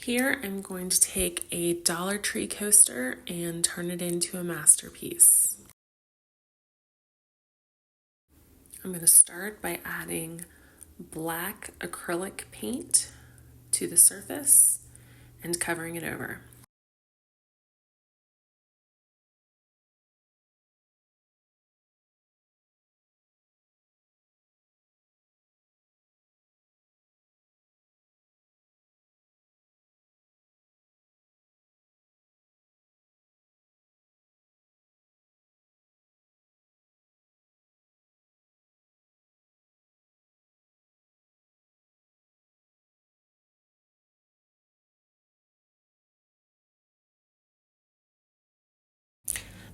Here I'm going to take a Dollar Tree coaster and turn it into a masterpiece. I'm going to start by adding black acrylic paint to the surface and covering it over.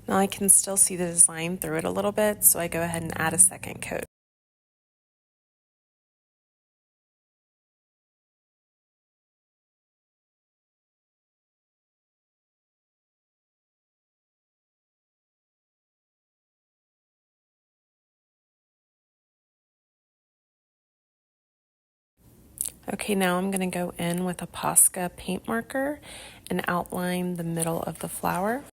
Now I can still see the design through it a little bit, so I go ahead and add a second coat. Okay, now I'm going to go in with a Posca paint marker and outline the middle of the flower.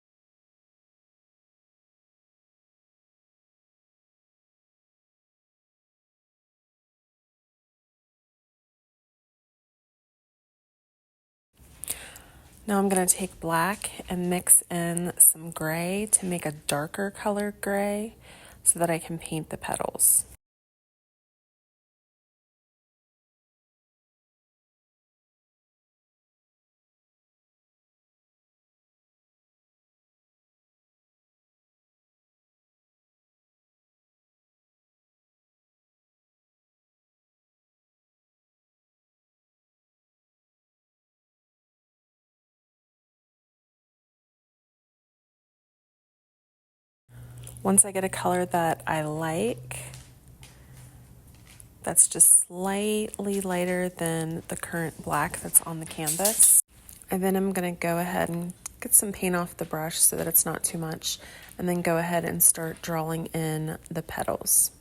Now I'm going to take black and mix in some gray to make a darker color gray so that I can paint the petals. Once I get a color that I like, that's just slightly lighter than the current black that's on the canvas, and then I'm going to go ahead and get some paint off the brush so that it's not too much, and then go ahead and start drawing in the petals.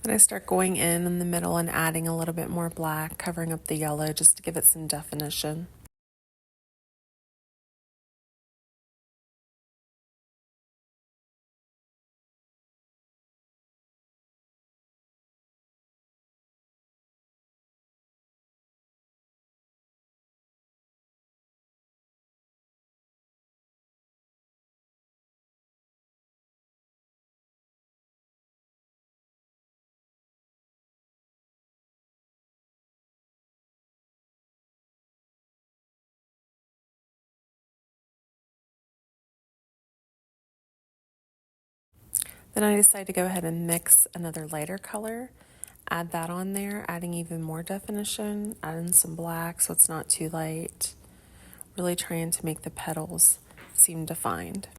Then I start going in the middle and adding a little bit more black, covering up the yellow just to give it some definition. Then I decide to go ahead and mix another lighter color, add that on there, adding even more definition, add in some black so it's not too light, really trying to make the petals seem defined.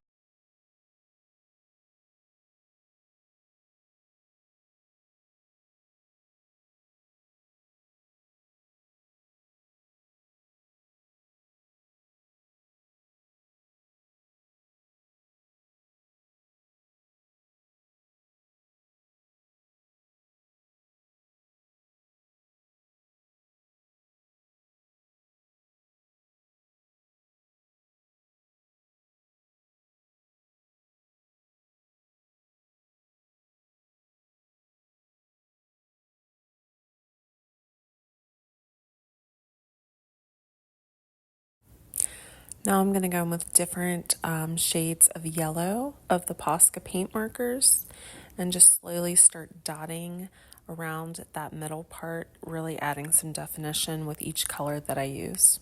Now I'm going to go in with different shades of yellow of the Posca paint markers and just slowly start dotting around that middle part, really adding some definition with each color that I use.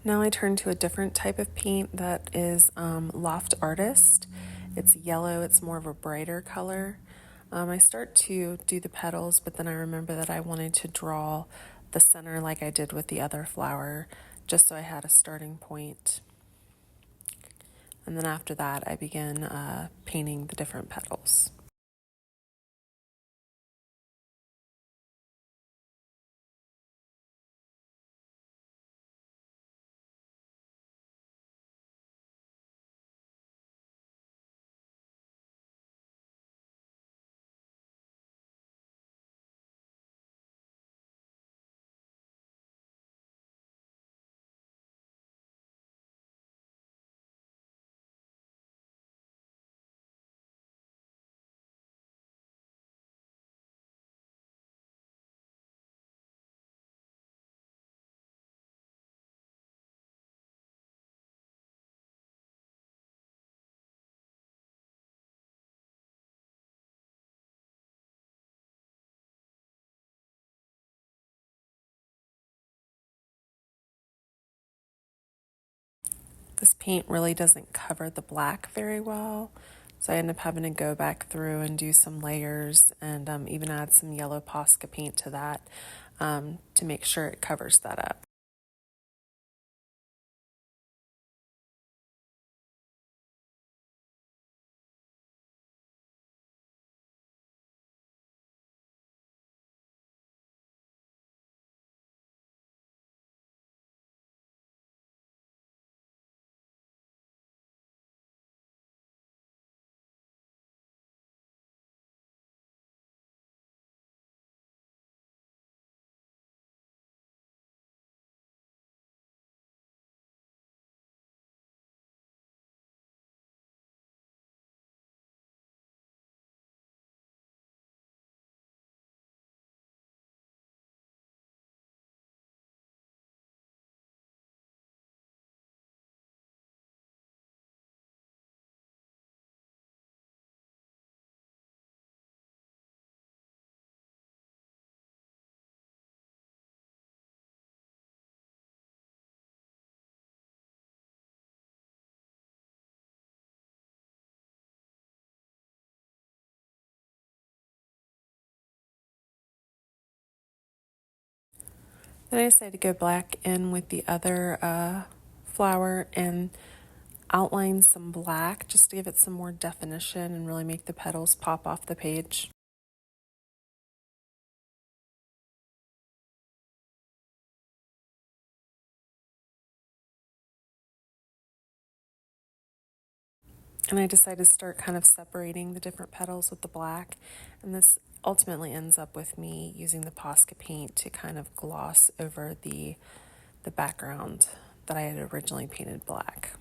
Now I turn to a different type of paint that is Loft Artist. It's yellow, it's more of a brighter color. I start to do the petals, but then I remember that I wanted to draw the center like I did with the other flower, just so I had a starting point. And then after that, I begin painting the different petals. This paint really doesn't cover the black very well, so I end up having to go back through and do some layers and even add some yellow Posca paint to that to make sure it covers that up. Then I decided to go black in with the other flower and outline some black just to give it some more definition and really make the petals pop off the page. And I decided to start kind of separating the different petals with the black, and this ultimately ends up with me using the Posca paint to kind of gloss over the background that I had originally painted black.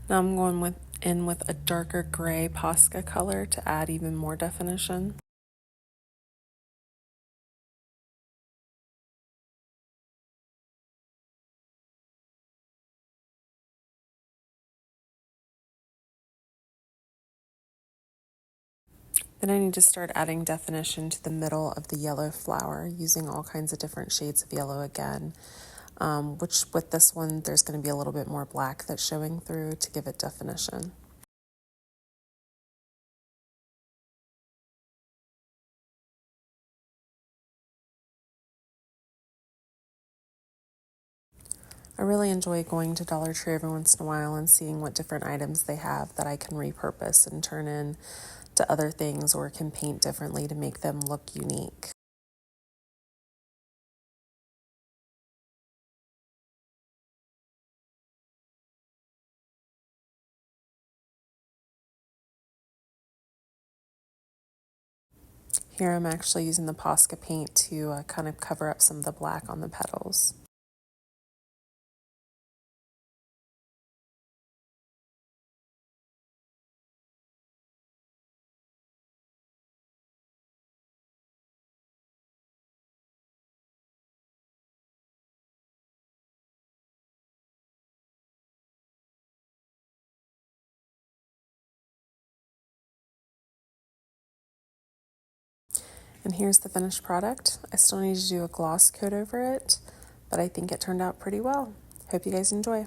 Now I'm going in with a darker gray Posca color to add even more definition. Then I need to start adding definition to the middle of the yellow flower using all kinds of different shades of yellow again, which with this one, there's going to be a little bit more black that's showing through to give it definition. I really enjoy going to Dollar Tree every once in a while and seeing what different items they have that I can repurpose and turn in to other things or can paint differently to make them look unique. Here I'm actually using the Posca paint to kind of cover up some of the black on the petals. And here's the finished product. I still need to do a gloss coat over it, but I think it turned out pretty well. Hope you guys enjoy.